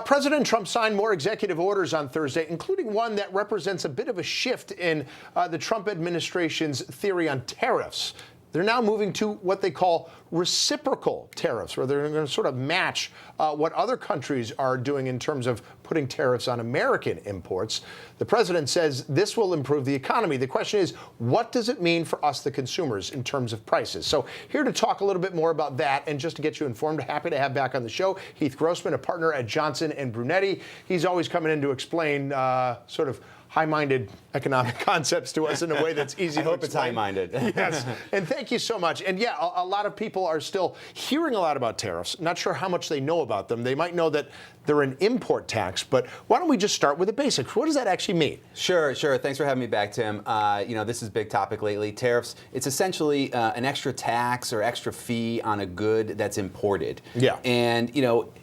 President Trump signed more executive orders on Thursday, including one that represents a bit of a shift in the Trump administration's theory on tariffs. They're now moving to what they call reciprocal tariffs, where they're going to sort of match what other countries are doing in terms of putting tariffs on American imports. The president says this will improve the economy. The question is, what does it mean for us, the consumers, in terms of prices? So here to talk a little bit more about that and just to get you informed, happy to have back on the show Heath Grossman, a partner at Johnson and Brunetti. He's always coming in to explain sort of high-minded economic concepts to us in a way that's easy to explain. I hope it's high-minded. Yes, and thank you so much. And yeah, a lot of people are still hearing a lot about tariffs, not sure how much they know about them. They might know that they're an import tax, but why don't we just start with the basics? What does that actually mean? Sure. Thanks for having me back, Tim. This is a big topic lately. Tariffs, it's essentially an extra tax or extra fee on a good that's imported. Yeah. And,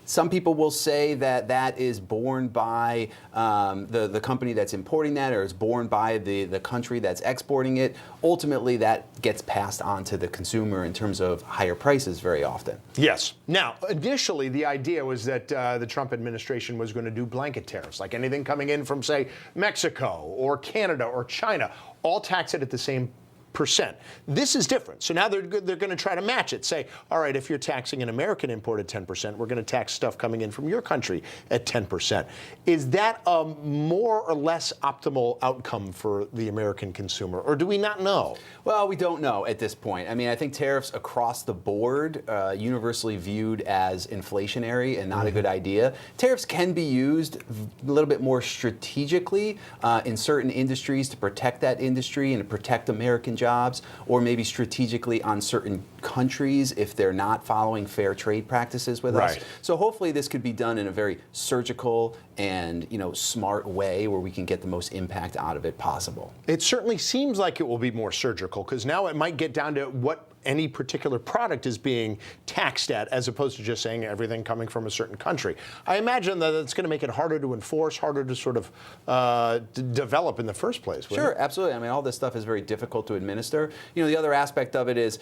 some people will say that that is borne by the company that's importing that, or is borne by the country that's exporting it. Ultimately, that gets passed on to the consumer in terms of higher prices very often. Yes. Now, initially, the idea was that the Trump administration was going to do blanket tariffs, like anything coming in from, say, Mexico or Canada or China, all tax it at the same percent. This is different. So now they're going to try to match it. Say, all right, if you're taxing an American import at 10%, we're going to tax stuff coming in from your country at 10%. Is that a more or less optimal outcome for the American consumer, or do we not know? Well, we don't know at this point. I mean, I think tariffs across the board, universally viewed as inflationary and not a good idea. Tariffs can be used a little bit more strategically in certain industries to protect that industry and to protect American jobs, or maybe strategically on certain countries if they're not following fair trade practices with us. So hopefully this could be done in a very surgical and smart way where we can get the most impact out of it possible. It certainly seems like it will be more surgical, because now it might get down to what any particular product is being taxed at, as opposed to just saying everything coming from a certain country. I imagine that it's going to make it harder to enforce, harder to sort of develop in the first place. Sure, absolutely. I mean, all this stuff is very difficult to administer. The other aspect of it is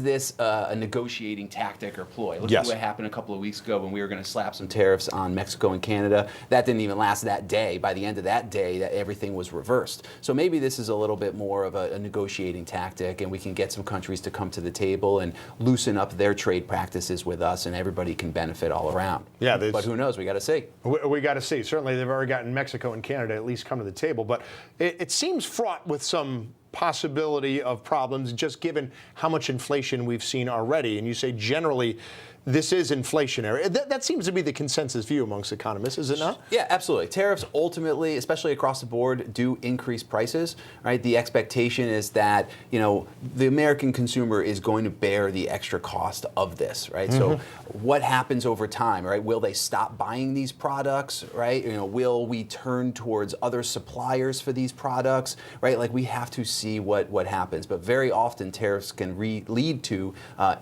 this a negotiating tactic or ploy? Look at what happened a couple of weeks ago when we were going to slap some tariffs on Mexico and Canada. That didn't even last that day. By the end of that day, that everything was reversed. So maybe this is a little bit more of a negotiating tactic, and we can get some countries to come to the table and loosen up their trade practices with us, and everybody can benefit all around. Yeah, but who knows? We got to see. We got to see. Certainly, they've already gotten Mexico and Canada at least come to the table, but it seems fraught with some possibility of problems, just given how much inflation we've seen already. And you say generally this is inflationary. That seems to be the consensus view amongst economists, is it not? Yeah, absolutely. Tariffs ultimately, especially across the board, do increase prices, right? The expectation is that, the American consumer is going to bear the extra cost of this, right? So what happens over time, right? Will they stop buying these products, right? Will we turn towards other suppliers for these products, right? Like, we have to see what happens. But very often tariffs can lead to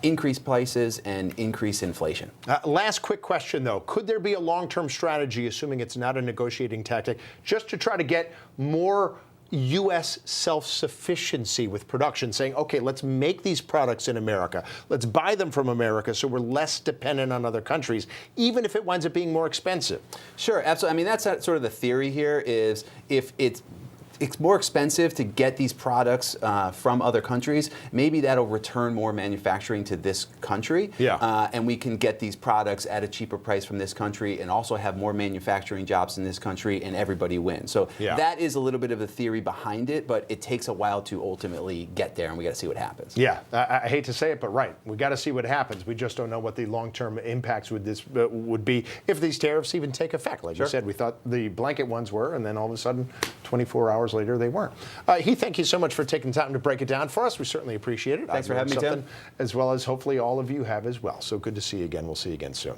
increased prices and increased inflation. Last quick question, though. Could there be a long-term strategy, assuming it's not a negotiating tactic, just to try to get more U.S. self-sufficiency with production, saying, okay, let's make these products in America. Let's buy them from America so we're less dependent on other countries, even if it winds up being more expensive? Sure, absolutely. I mean, that's sort of the theory here, is if it's more expensive to get these products from other countries, maybe that'll return more manufacturing to this country. And we can get these products at a cheaper price from this country and also have more manufacturing jobs in this country, and everybody wins. So that is a little bit of the theory behind it, but it takes a while to ultimately get there, and we got to see what happens. Yeah, I hate to say it, but we got to see what happens. We just don't know what the long-term impacts would be if these tariffs even take effect. Like you said, we thought the blanket ones were, and then all of a sudden, 24 hours later, they weren't. Heath, thank you so much for taking time to break it down for us. We certainly appreciate it. Thanks for having me, Tim. As well as hopefully all of you have as well. So good to see you again. We'll see you again soon.